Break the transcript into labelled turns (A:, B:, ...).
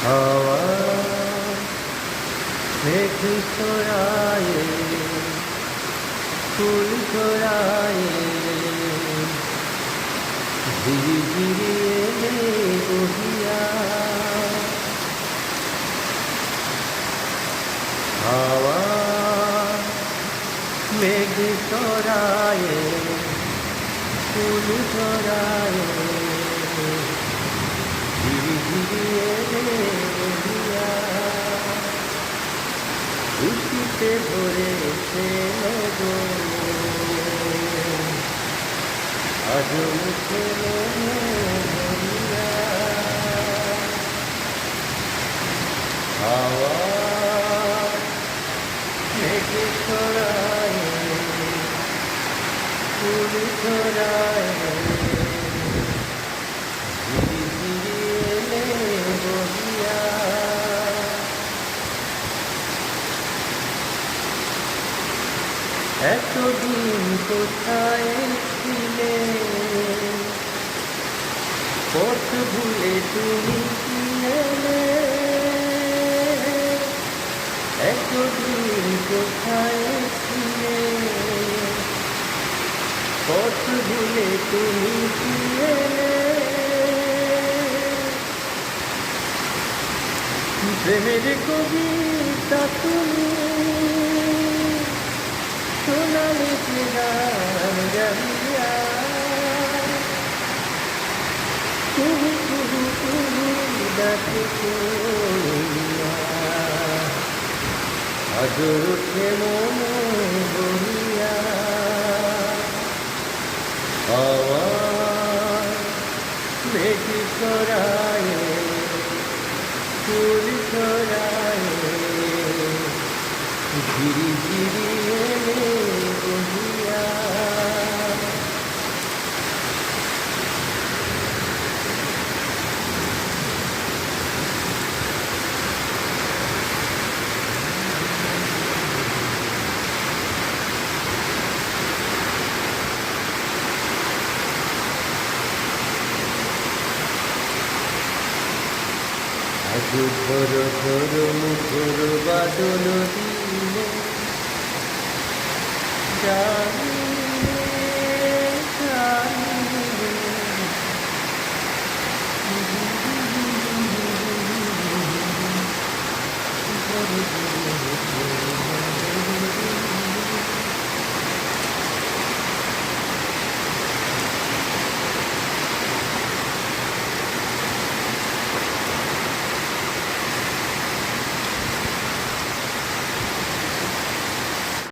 A: হাওয়া মেঘ ছড়ায়ে ফুল ছড়ায়ে ঝিরি ঝিরি এলে বহিয়া হাওয়া মেঘ ছড়ায়ে ফুল ছড়ায়ে ঝিরি ঝিরি এলে বহিয়া খুশিতে ভরেছে নগর আজ মুখে মরিয়া হাওয়া মেঘ ছড়ায়ে ফুল ছড়ায়ে ঝিরি ঝিরি এলে বহিয়া এতদিন কোথায় ছিলে পথ ভুলে তুমি কি এলে এতদিন কোথায় ছিলে পথ ভুলে তুমি কি এলে প্রেমের কবিতা তুমি শোনালে যে গান গাইয়া তুমি তুমি তুমি ডাকে কইয়া আজ ওঠে মন বহিয়া হাওয়া মেঘ ছড়ায়ে ফুল ছড়ায়ে ঝিরি ঝিরি এলে বহিয়া আজ ঘর ঘর মুখর বাদল দিলে জানি